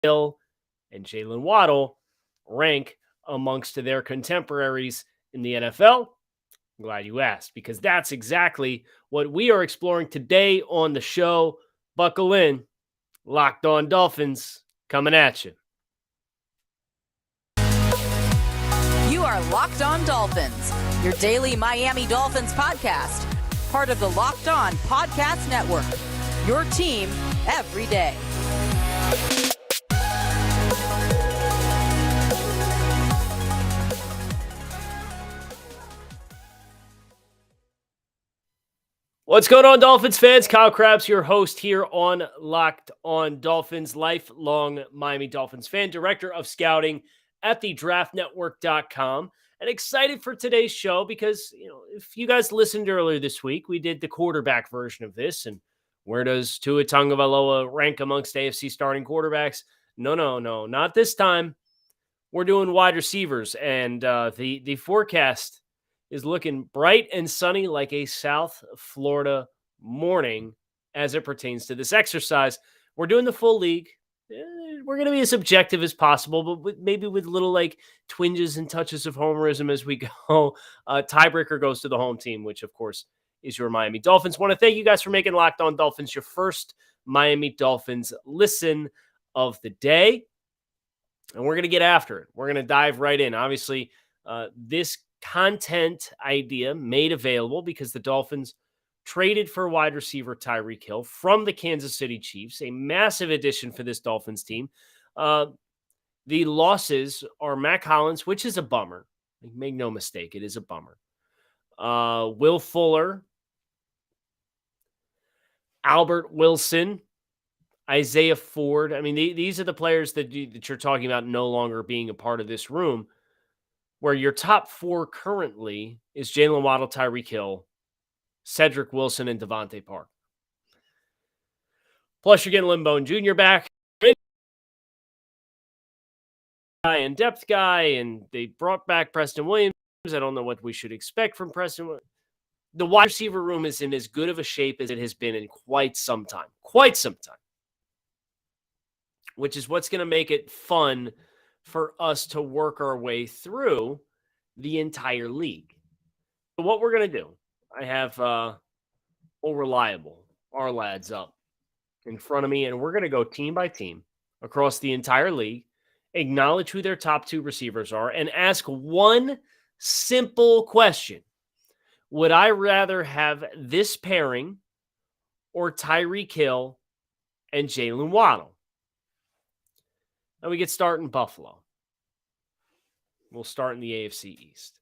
Hill and Jaylen Waddle rank amongst their contemporaries in the NFL? I'm glad you asked, because that's exactly what we are exploring today on the show. Buckle in. Locked On Dolphins coming at you. You are Locked On Dolphins, your daily Miami Dolphins podcast, part of the Locked On Podcast Network, your team every day. What's going on, Dolphins fans? Kyle Krabs, your host here on Locked On Dolphins, lifelong Miami Dolphins fan, director of scouting at thedraftnetwork.com, and excited for today's show because, if you guys listened earlier this week, we did the quarterback version of this, and where does Tua Tagovailoa rank amongst AFC starting quarterbacks? No, not this time. We're doing wide receivers, and the forecast is looking bright and sunny like a South Florida morning as it pertains to this exercise. We're doing the full league. We're going to be as objective as possible, but maybe with little twinges and touches of homerism as we go. Tiebreaker goes to the home team, which of course is your Miami Dolphins. Want to thank you guys for making Locked On Dolphins your first Miami Dolphins listen of the day. And we're going to get after it. We're going to dive right in. Obviously, this content idea made available because the Dolphins traded for wide receiver Tyreek Hill from the Kansas City Chiefs, a massive addition for this Dolphins team. The losses are Mac Hollins, which is a bummer. Make no mistake, it is a bummer. Will Fuller, Albert Wilson, Isaiah Ford. I mean, these are the players that you're talking about no longer being a part of this room, where your top four currently is Jaylen Waddle, Tyreek Hill, Cedric Wilson, and Devontae Parker. Plus, you're getting Lynn Bowden Jr. back. And depth guy, and they brought back Preston Williams. I don't know what we should expect from Preston. The wide receiver room is in as good of a shape as it has been in quite some time. Which is what's going to make it fun for us to work our way through the entire league. So what we're going to do, I have Reliable, our lads, up in front of me, and we're going to go team by team across the entire league, acknowledge who their top two receivers are, and ask one simple question. Would I rather have this pairing or Tyreek Hill and Jaylen Waddle? Now we get started in Buffalo. We'll start in the AFC East.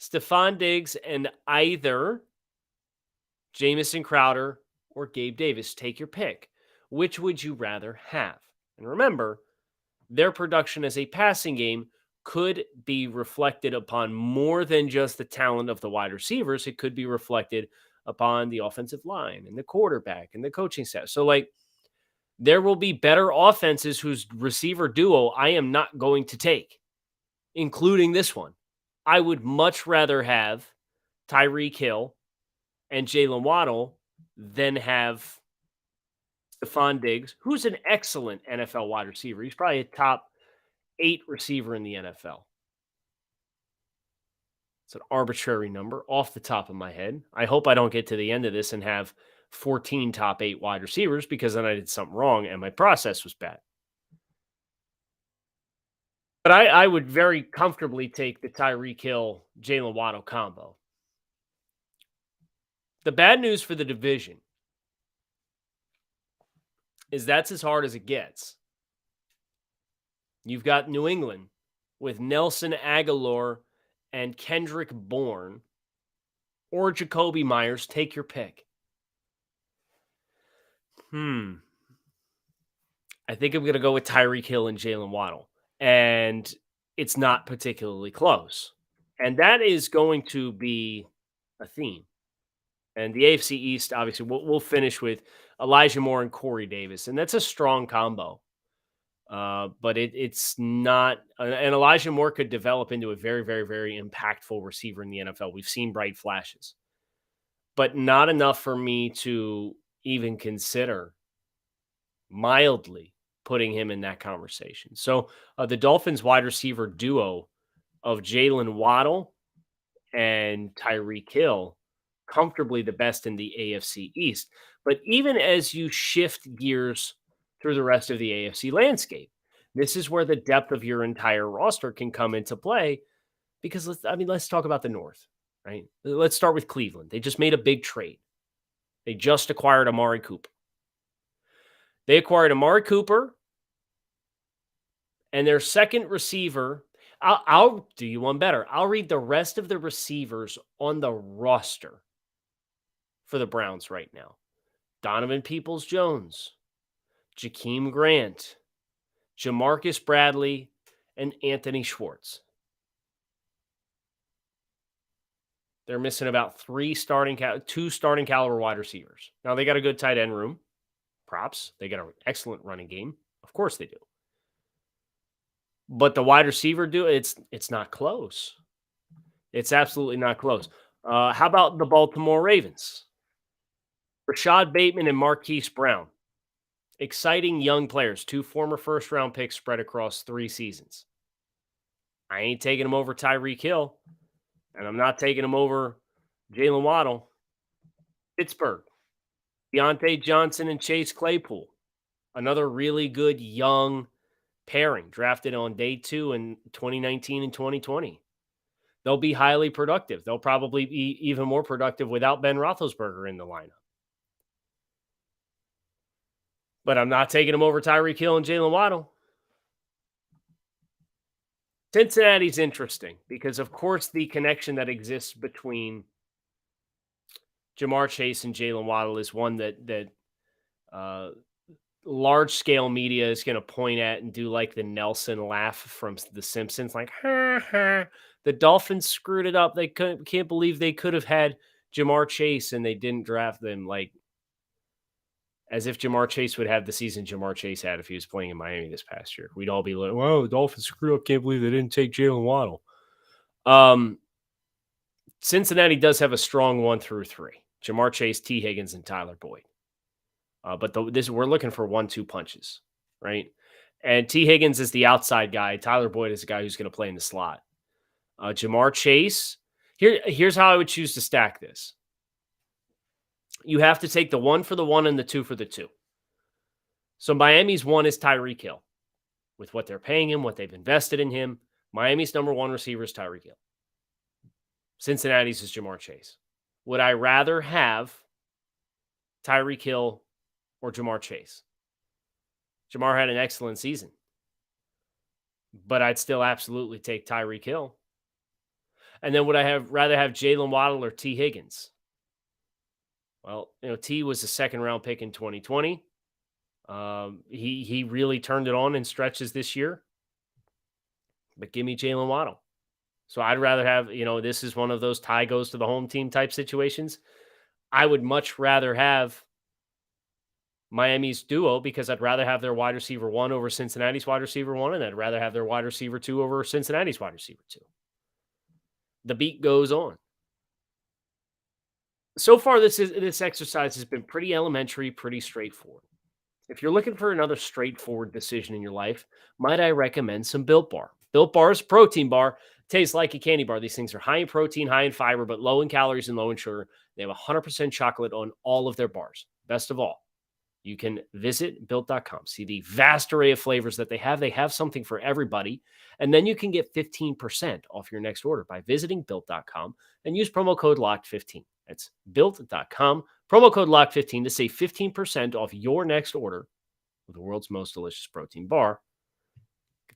Stephon Diggs and either Jamison Crowder or Gabe Davis. Take your pick. Which would you rather have? And remember, their production as a passing game could be reflected upon more than just the talent of the wide receivers. It could be reflected upon the offensive line and the quarterback and the coaching staff. So, there will be better offenses whose receiver duo I am not going to take, including this one. I would much rather have Tyreek Hill and Jaylen Waddle than have Stephon Diggs, who's an excellent NFL wide receiver. He's probably a top 8 receiver in the NFL. It's an arbitrary number off the top of my head. I hope I don't get to the end of this and have 14 top 8 wide receivers, because then I did something wrong and my process was bad. But I would very comfortably take the Tyreek Hill, Jaylen Waddle combo. The bad news for the division is that's as hard as it gets. You've got New England with Nelson Aguilar and Kendrick Bourne or Jacoby Myers. Take your pick. I think I'm going to go with Tyreek Hill and Jaylen Waddle. And it's not particularly close. And that is going to be a theme. And the AFC East, obviously, we'll finish with Elijah Moore and Corey Davis. And that's a strong combo. But it's not, and Elijah Moore could develop into a very, very, very impactful receiver in the NFL. We've seen bright flashes, but not enough for me to even consider mildly putting him in that conversation. So the Dolphins wide receiver duo of Jaylen Waddle and Tyreek Hill, comfortably the best in the AFC East. But even as you shift gears through the rest of the AFC landscape, this is where the depth of your entire roster can come into play. Because let's talk about the North, right? Let's start with Cleveland. They just made a big trade. They just acquired Amari Cooper. They acquired Amari Cooper and their second receiver. I'll do you one better. I'll read the rest of the receivers on the roster for the Browns right now. Donovan Peoples-Jones, Jakeem Grant, Jamarcus Bradley, and Anthony Schwartz. They're missing about two starting caliber wide receivers. Now, they got a good tight end room. Props. They got an excellent running game. Of course they do. But the wide receiver it's not close. It's absolutely not close. How about the Baltimore Ravens? Rashad Bateman and Marquise Brown. Exciting young players. 2 former first-round picks spread across 3 seasons. I ain't taking them over Tyreek Hill, and I'm not taking them over Jaylen Waddle. Pittsburgh. Deontay Johnson and Chase Claypool. Another really good young pairing drafted on day 2 in 2019 and 2020. They'll be highly productive. They'll probably be even more productive without Ben Roethlisberger in the lineup. But I'm not taking them over Tyreek Hill and Jaylen Waddle. Cincinnati's interesting because, of course, the connection that exists between Jamar Chase and Jaylen Waddle is one that large-scale media is going to point at and do like the Nelson laugh from The Simpsons, like, ha, ha. The Dolphins screwed it up. They can't believe they could have had Jamar Chase and they didn't draft them, like, as if Jamar Chase would have the season Jamar Chase had if he was playing in Miami this past year. We'd all be like, wow, the Dolphins screwed up. Can't believe they didn't take Jaylen Waddle. Cincinnati does have a strong 1 through 3. Jamar Chase, T. Higgins, and Tyler Boyd. But we're looking for 1-2 punches, right? And T. Higgins is the outside guy. Tyler Boyd is the guy who's going to play in the slot. Jamar Chase, here's how I would choose to stack this. You have to take the 1 for the 1 and the 2 for the 2. So Miami's 1 is Tyreek Hill. With what they're paying him, what they've invested in him, Miami's number 1 receiver is Tyreek Hill. Cincinnati's is Jamar Chase. Would I rather have Tyreek Hill or Jamar Chase? Jamar had an excellent season, but I'd still absolutely take Tyreek Hill. And then would I rather have Jaylen Waddle or T. Higgins? Well, T was a second-round pick in 2020. He really turned it on in stretches this year. But give me Jaylen Waddle. So I'd rather have, this is one of those tie goes to the home team type situations. I would much rather have Miami's duo because I'd rather have their wide receiver 1 over Cincinnati's wide receiver 1, and I'd rather have their wide receiver 2 over Cincinnati's wide receiver 2. The beat goes on. So far, this exercise has been pretty elementary, pretty straightforward. If you're looking for another straightforward decision in your life, might I recommend some Built Bar? Built Bar is a protein bar. Tastes like a candy bar. These things are high in protein, high in fiber, but low in calories and low in sugar. They have 100% chocolate on all of their bars. Best of all, you can visit Built.com. See the vast array of flavors that they have. They have something for everybody. And then you can get 15% off your next order by visiting Built.com and use promo code LOCKED15. That's Built.com. Promo code LOCKED15 to save 15% off your next order of the world's most delicious protein bar.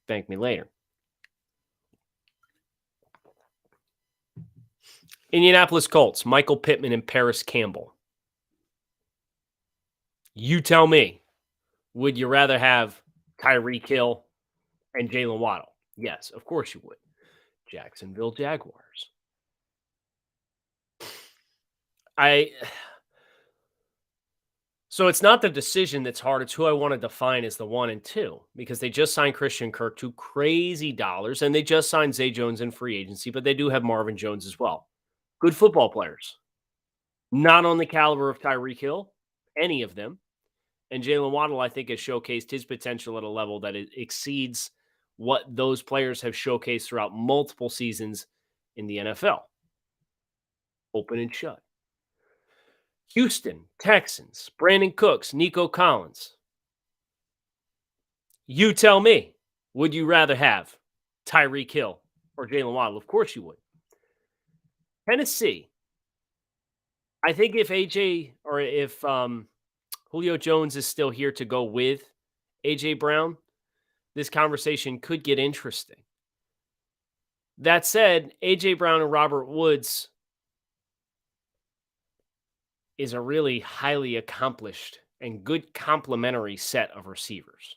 Thank me later. Indianapolis Colts, Michael Pittman and Paris Campbell. You tell me, would you rather have Tyreek Hill and Jaylen Waddle? Yes, of course you would. Jacksonville Jaguars. So it's not the decision that's hard. It's who I want to define as the 1 and 2 because they just signed Christian Kirk to crazy dollars and they just signed Zay Jones in free agency, but they do have Marvin Jones as well. Good football players. Not on the caliber of Tyreek Hill, any of them. And Jaylen Waddle, I think, has showcased his potential at a level that it exceeds what those players have showcased throughout multiple seasons in the NFL. Open and shut. Houston, Texans, Brandon Cooks, Nico Collins. You tell me, would you rather have Tyreek Hill or Jaylen Waddle? Of course you would. Tennessee. I think if AJ or if Julio Jones is still here to go with AJ Brown, this conversation could get interesting. That said, AJ Brown and Robert Woods is a really highly accomplished and good complementary set of receivers.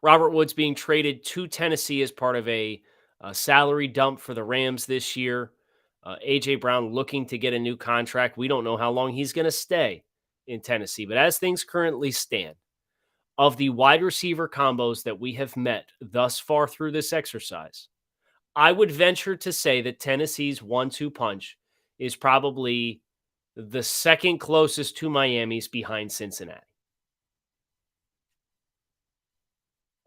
Robert Woods being traded to Tennessee as part of a salary dump for the Rams this year. A.J. Brown looking to get a new contract. We don't know how long he's going to stay in Tennessee. But as things currently stand, of the wide receiver combos that we have met thus far through this exercise, I would venture to say that Tennessee's 1-2 punch is probably the second closest to Miami's behind Cincinnati.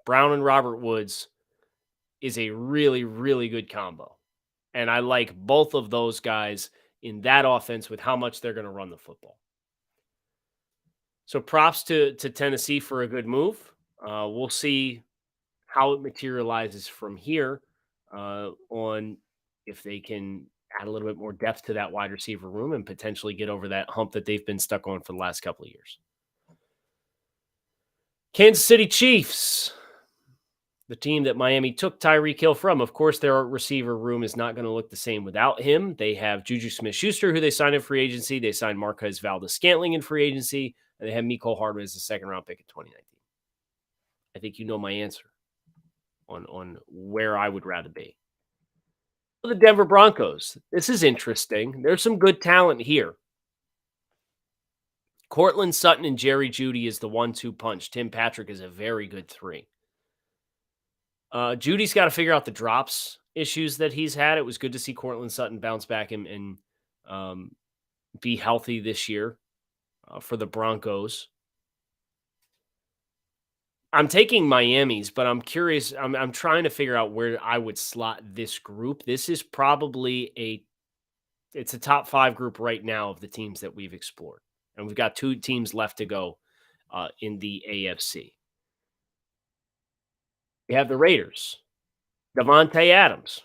Brown and Robert Woods is a really, really good combo. And I like both of those guys in that offense with how much they're going to run the football. So props to Tennessee for a good move. We'll see how it materializes from here on if they can add a little bit more depth to that wide receiver room and potentially get over that hump that they've been stuck on for the last couple of years. Kansas City Chiefs, the team that Miami took Tyreek Hill from. Of course, their receiver room is not going to look the same without him. They have Juju Smith-Schuster, who they signed in free agency. They signed Marquez Valdes-Scantling in free agency, and they have Mecole Hardman as a second-round pick in 2019. I think you know my answer on where I would rather be. The Denver Broncos. This is interesting. There's some good talent here. Cortland Sutton and Jerry Jeudy is the 1-2 punch. Tim Patrick is a very good 3. Judy's got to figure out the drops issues that he's had. It was good to see Cortland Sutton bounce back and be healthy this year for the Broncos. I'm taking Miami's, but I'm curious. I'm trying to figure out where I would slot this group. This is probably it's a top 5 group right now of the teams that we've explored. And we've got 2 teams left to go in the AFC. We have the Raiders, Davante Adams,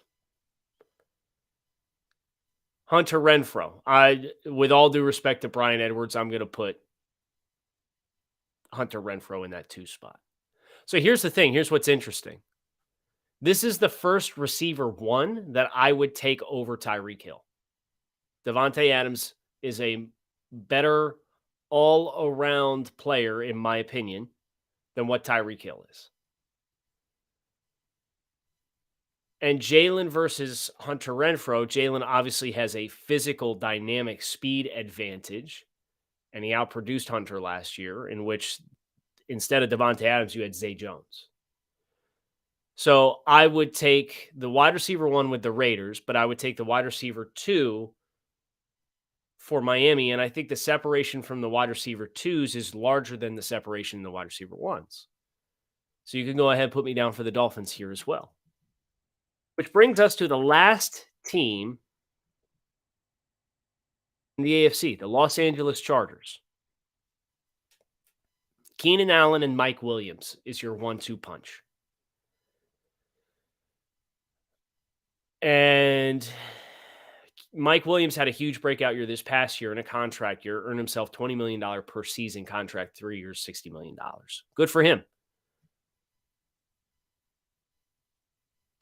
Hunter Renfrow. With all due respect to Brian Edwards, I'm going to put Hunter Renfrow in that 2 spot. So here's the thing. Here's what's interesting. This is the first receiver 1 that I would take over Tyreek Hill. Davante Adams is a better all-around player, in my opinion, than what Tyreek Hill is. And Jaylen versus Hunter Renfrow, Jaylen obviously has a physical, dynamic speed advantage, and he outproduced Hunter last year, in which instead of Davante Adams, you had Zay Jones. So I would take the wide receiver 1 with the Raiders, but I would take the wide receiver 2 for Miami, and I think the separation from the wide receiver 2s is larger than the separation in the wide receiver 1s. So you can go ahead and put me down for the Dolphins here as well. Which brings us to the last team in the AFC, the Los Angeles Chargers. Keenan Allen and Mike Williams is your 1-2 punch. And Mike Williams had a huge breakout year this past year in a contract year, earned himself $20 million per season contract, 3 years, $60 million. Good for him.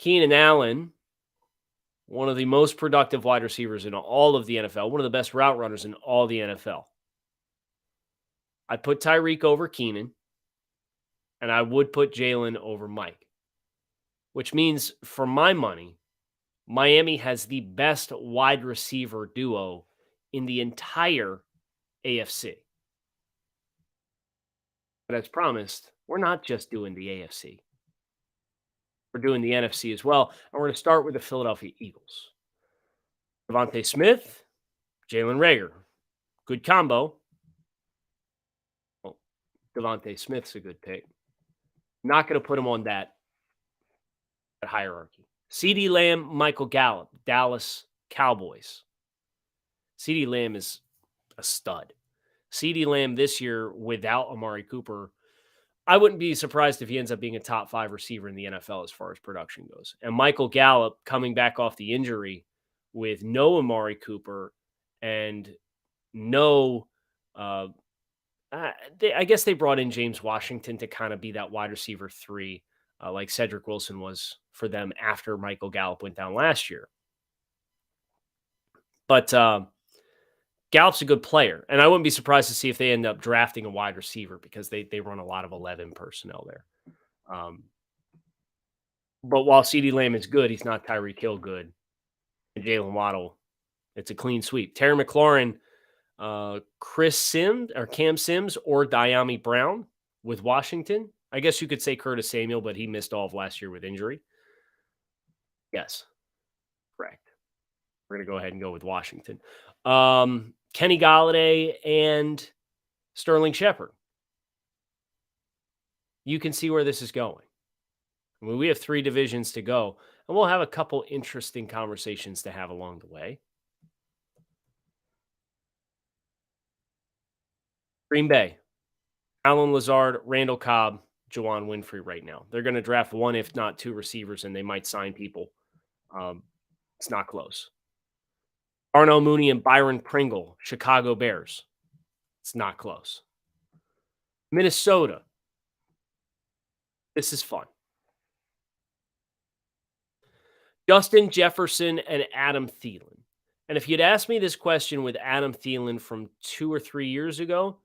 Keenan Allen, one of the most productive wide receivers in all of the NFL, one of the best route runners in all the NFL. I put Tyreek over Keenan, and I would put Jaylen over Mike, which means for my money, Miami has the best wide receiver duo in the entire AFC. But as promised, we're not just doing the AFC. We're doing the NFC as well, and we're going to start with the Philadelphia Eagles. Devontae Smith, Jalen Reagor. Good combo. Devontae Smith's a good pick. Not going to put him on that hierarchy. CeeDee Lamb, Michael Gallup, Dallas Cowboys. CeeDee Lamb is a stud. CeeDee Lamb this year without Amari Cooper, I wouldn't be surprised if he ends up being a top 5 receiver in the NFL as far as production goes. And Michael Gallup coming back off the injury with no Amari Cooper and no, I guess they brought in James Washington to kind of be that wide receiver 3, like Cedric Wilson was for them after Michael Gallup went down last year. But Gallup's a good player, and I wouldn't be surprised to see if they end up drafting a wide receiver because they run a lot of 11 personnel there. But while CeeDee Lamb is good, he's not Tyreek Hill good. And Jaylen Waddle, it's a clean sweep. Terry McLaurin, Chris Sims or Cam Sims or Diami Brown with Washington. I guess you could say Curtis Samuel, but he missed all of last year with injury. Yes, correct. We're going to go ahead and go with Washington. Kenny Golladay and Sterling Shepard. You can see where this is going. I mean, we have 3 divisions to go, and we'll have a couple interesting conversations to have along the way. Green Bay, Allen Lazard, Randall Cobb, Juwan Winfrey right now. They're going to draft 1, if not 2 receivers, and they might sign people. It's not close. Darnell Mooney and Byron Pringle, Chicago Bears. It's not close. Minnesota. This is fun. Justin Jefferson and Adam Thielen. And if you'd asked me this question with Adam Thielen from 2 or 3 years ago,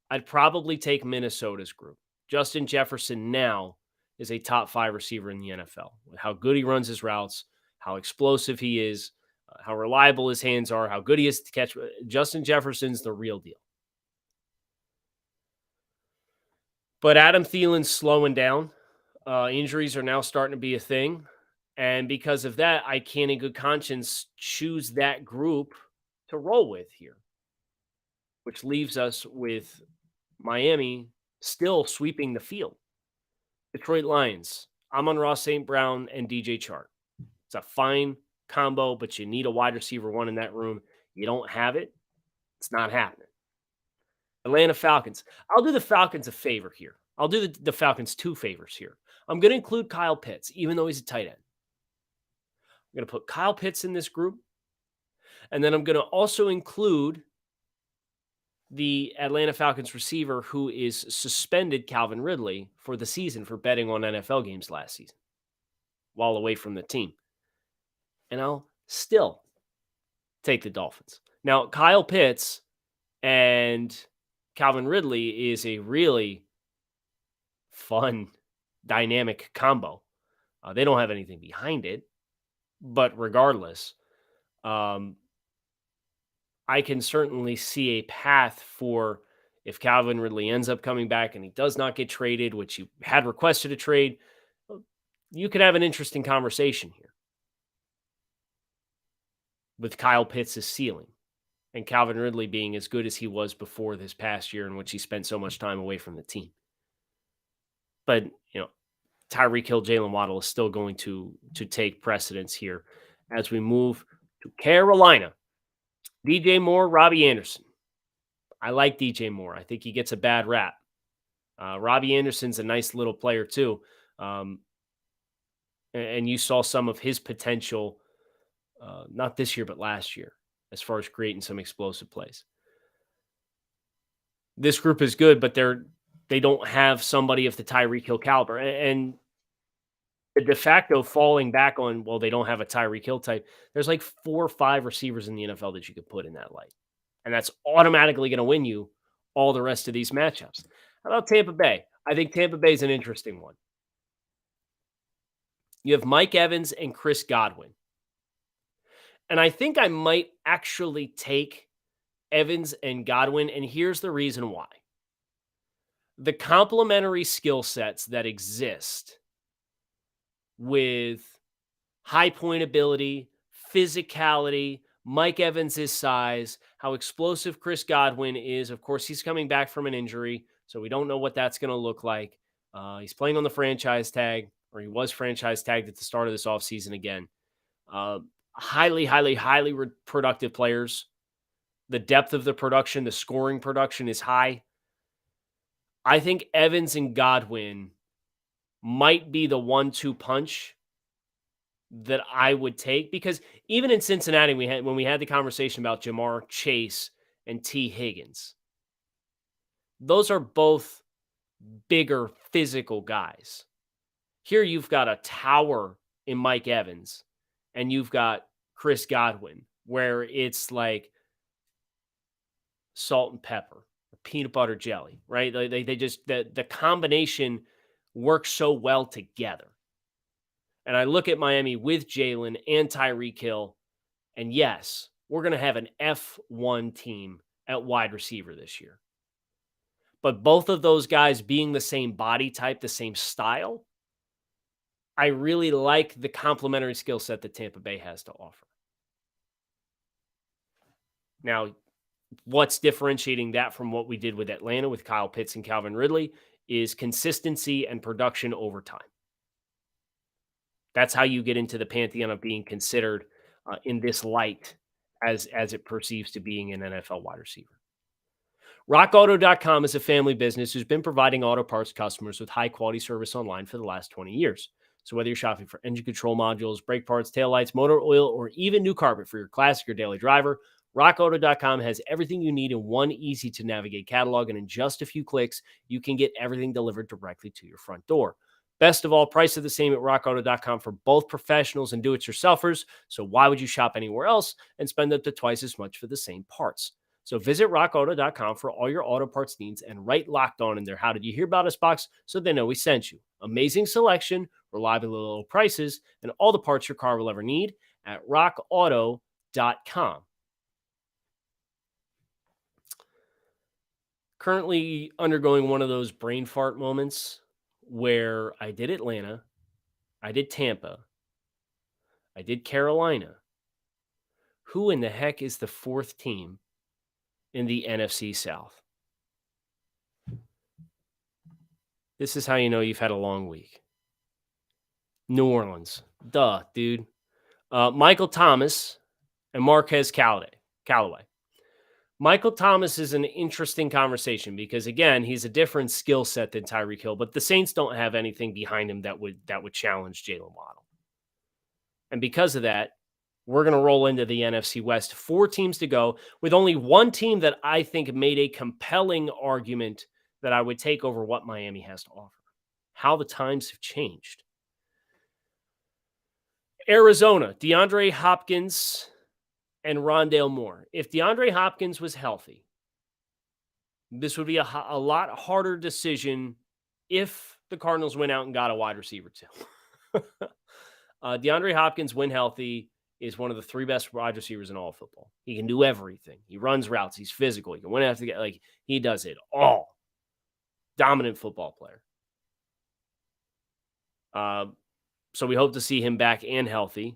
I'd probably take Minnesota's group. Justin Jefferson now is a top 5 receiver in the NFL. With how good he runs his routes, how explosive he is, how reliable his hands are, how good he is to catch. Justin Jefferson's the real deal. But Adam Thielen's slowing down. Injuries are now starting to be a thing. And because of that, I can't in good conscience choose that group to roll with here, which leaves us with Miami still sweeping the field. Detroit Lions, Amon-Ra St. Brown and DJ Chark. It's a fine combo, but you need a wide receiver 1 in that room. You don't have it. It's not happening. Atlanta Falcons. I'll do the Falcons a favor here. I'll do the Falcons 2 favors here. I'm going to include Kyle Pitts, even though he's a tight end. I'm going to put Kyle Pitts in this group. And then I'm going to also include the Atlanta Falcons receiver who is suspended, Calvin Ridley, for the season for betting on NFL games last season while away from the team. And I'll still take the Dolphins. Now, Kyle Pitts and Calvin Ridley is a really fun, dynamic combo. They don't have anything behind it, but regardless, I can certainly see a path for if Calvin Ridley ends up coming back and he does not get traded, which you had requested a trade, you could have an interesting conversation here with Kyle Pitts' ceiling and Calvin Ridley being as good as he was before this past year in which he spent so much time away from the team. But, Tyreek Hill, Jaylen Waddle is still going to take precedence here as we move to Carolina. DJ Moore, Robbie Anderson. I like DJ Moore. I think he gets a bad rap. Robbie Anderson's a nice little player too. And you saw some of his potential, not this year, but last year, as far as creating some explosive plays. This group is good, but they don't have somebody of the Tyreek Hill caliber. And the de facto falling back on, well, they don't have a Tyreek Hill type. There's like 4 or 5 receivers in the NFL that you could put in that light. And that's automatically going to win you all the rest of these matchups. How about Tampa Bay? I think Tampa Bay is an interesting one. You have Mike Evans and Chris Godwin. And I think I might actually take Evans and Godwin, and here's the reason why. The complementary skill sets that exist with high point ability, physicality, Mike Evans' size, how explosive Chris Godwin is. Of course, he's coming back from an injury, So we don't know what that's going to look like. He's playing on the franchise tag, or he was franchise tagged at the start of this offseason again. Highly productive players. The depth of the production, the scoring production is high. I think Evans and Godwin might be the 1-2 punch that I would take, because even in Cincinnati, when we had the conversation about Jamar Chase and T. Higgins, those are both bigger physical guys. Here you've got a tower in Mike Evans, and you've got Chris Godwin, where it's like salt and pepper, peanut butter jelly, right? They just, the combination works so well together. And I look at Miami with Jaylen and Tyreek Hill, and yes, we're going to have an F1 team at wide receiver this year. But both of those guys being the same body type, the same style, I really like the complementary skill set that Tampa Bay has to offer. Now, what's differentiating that from what we did with Atlanta with Kyle Pitts and Calvin Ridley is consistency and production over time. That's how you get into the pantheon of being considered in this light as it perceives to being an NFL wide receiver. RockAuto.com is a family business who's been providing auto parts customers with high-quality service online for the last 20 years. So whether you're shopping for engine control modules, brake parts, taillights, motor oil, or even new carpet for your classic or daily driver, RockAuto.com has everything you need in one easy-to-navigate catalog, and in just a few clicks, you can get everything delivered directly to your front door. Best of all, prices are the same at RockAuto.com for both professionals and do-it-yourselfers, so why would you shop anywhere else and spend up to twice as much for the same parts? So visit RockAuto.com for all your auto parts needs and write Locked On in their How Did You Hear About Us box so they know we sent you. Amazing selection, reliable low prices, and all the parts your car will ever need at RockAuto.com. Currently undergoing one of those brain fart moments where I did Atlanta, I did Tampa, I did Carolina. Who in the heck is the fourth team in the NFC South? This is how you know you've had a long week. New Orleans. Duh, dude. Michael Thomas and Marquez Callaway. Michael Thomas is an interesting conversation because, again, he's a different skill set than Tyreek Hill, but the Saints don't have anything behind him that would challenge Jaylen Waddle. And because of that, we're going to roll into the NFC West. 4 teams to go, with only one team that I think made a compelling argument that I would take over what Miami has to offer. How the times have changed. Arizona, DeAndre Hopkins and Rondale Moore. If DeAndre Hopkins was healthy, this would be a lot harder decision if the Cardinals went out and got a wide receiver too. DeAndre Hopkins, when healthy, is one of the 3 best wide receivers in all of football. He can do everything. He runs routes. He's physical. He can win after he does it all. Dominant football player. So we hope to see him back and healthy.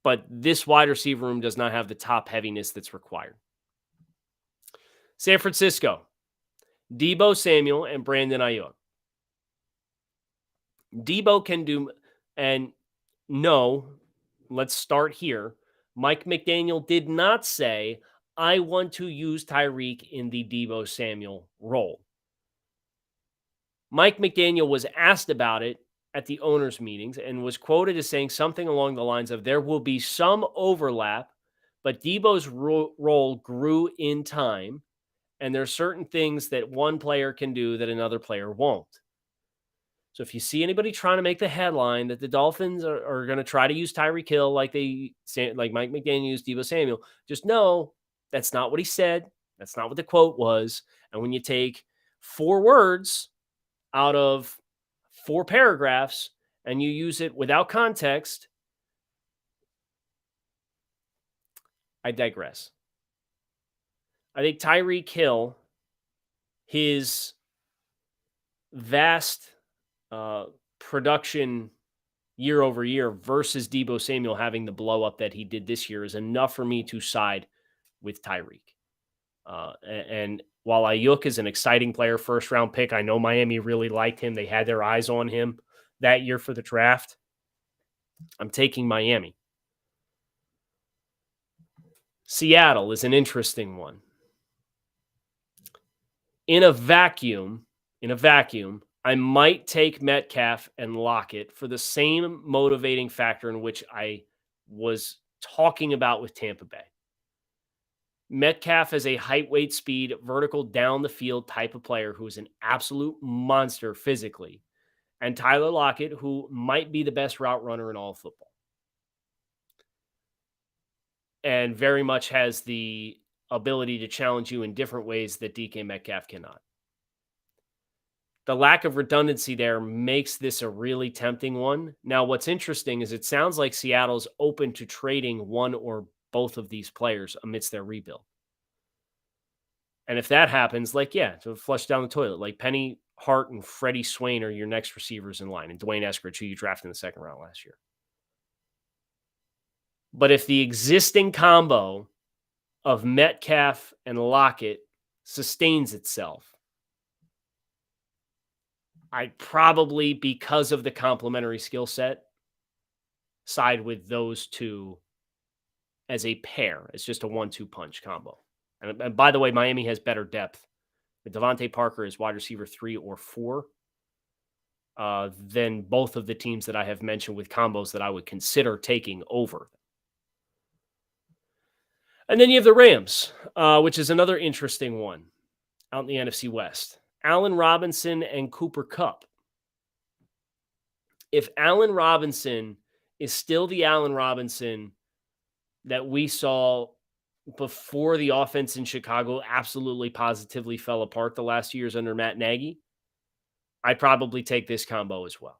But this wide receiver room does not have the top heaviness that's required. San Francisco, Deebo Samuel and Brandon Ayuk. Deebo can do, and no, let's start here. Mike McDaniel did not say, I want to use Tyreek in the Deebo Samuel role. Mike McDaniel was asked about it at the owners' meetings and was quoted as saying something along the lines of, there will be some overlap, but Deebo's role grew in time, and there are certain things that one player can do that another player won't. So if you see anybody trying to make the headline that the Dolphins are going to try to use Tyreek Hill like Mike McDaniel used Deebo Samuel, just know that's not what he said. That's not what the quote was. And when you take 4 words out of 4 paragraphs and you use it without context, I digress. I think Tyreek Hill, his vast production year over year versus Deebo Samuel having the blow up that he did this year is enough for me to side with Tyreek. And while Ayuk is an exciting player, first-round pick, I know Miami really liked him. They had their eyes on him that year for the draft. I'm taking Miami. Seattle is an interesting one. In a vacuum, I might take Metcalf and Lockett for the same motivating factor in which I was talking about with Tampa Bay. Metcalf is a height, weight, speed, vertical down the field type of player who is an absolute monster physically. And Tyler Lockett, who might be the best route runner in all of football. And very much has the ability to challenge you in different ways that DK Metcalf cannot. The lack of redundancy there makes this a really tempting one. Now, what's interesting is it sounds like Seattle's open to trading one or both of these players amidst their rebuild. And if that happens, to flush down the toilet, like Penny Hart and Freddie Swain are your next receivers in line, and Dwayne Eskridge, who you drafted in the second round last year. But if the existing combo of Metcalf and Lockett sustains itself, I'd probably, because of the complementary skill set, side with those two as a pair. It's just a 1-2 punch combo. And by the way, Miami has better depth. Devontae Parker is wide receiver 3 or 4 than both of the teams that I have mentioned with combos that I would consider taking over. And then you have the Rams, which is another interesting one out in the NFC West. Allen Robinson and Cooper Kupp. If Allen Robinson is still the Allen Robinson that we saw before the offense in Chicago absolutely positively fell apart the last 2 years under Matt Nagy, I'd probably take this combo as well.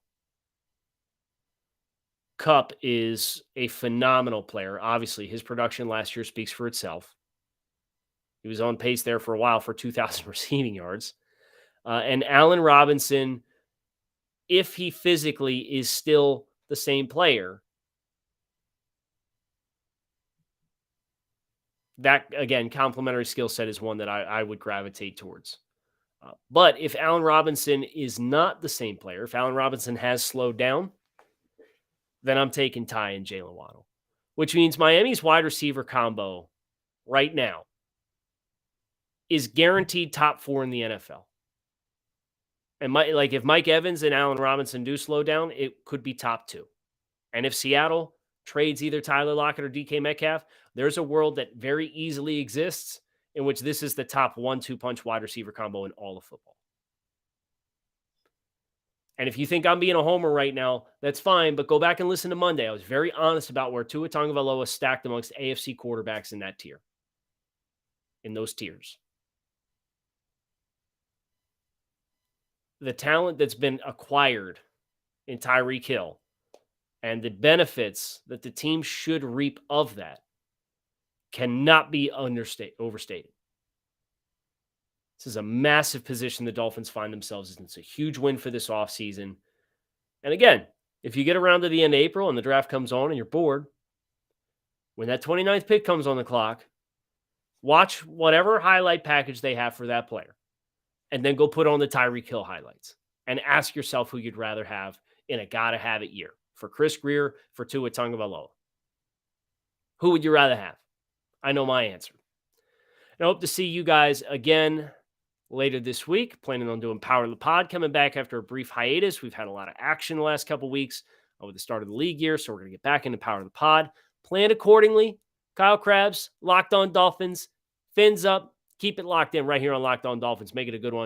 Kupp is a phenomenal player. Obviously, his production last year speaks for itself. He was on pace there for a while for 2,000 receiving yards. And Allen Robinson, if he physically is still the same player, that, again, complementary skill set is one that I would gravitate towards. But if Allen Robinson is not the same player, if Allen Robinson has slowed down, then I'm taking Ty and Jaylen Waddle, which means Miami's wide receiver combo right now is guaranteed top 4 in the NFL. And if Mike Evans and Allen Robinson do slow down, it could be top 2. And if Seattle trades either Tyler Lockett or DK Metcalf, there's a world that very easily exists in which this is the top 1-2 punch wide receiver combo in all of football. And if you think I'm being a homer right now, that's fine, but go back and listen to Monday. I was very honest about where Tua Tagovailoa stacked amongst AFC quarterbacks in that tier, in those tiers. The talent that's been acquired in Tyreek Hill and the benefits that the team should reap of that cannot be overstated. This is a massive position the Dolphins find themselves in. It's a huge win for this offseason. And again, if you get around to the end of April and the draft comes on and you're bored, when that 29th pick comes on the clock, watch whatever highlight package they have for that player. And then go put on the Tyreek Hill highlights and ask yourself who you'd rather have in a gotta-have-it year. For Chris Greer, for Tua Tagovailoa. Who would you rather have? I know my answer. And I hope to see you guys again later this week. Planning on doing Power of the Pod, coming back after a brief hiatus. We've had a lot of action the last couple weeks with the start of the league year, so we're going to get back into Power of the Pod. Plan accordingly. Kyle Krabs, Locked On Dolphins. Fins up. Keep it locked in right here on Locked On Dolphins. Make it a good one.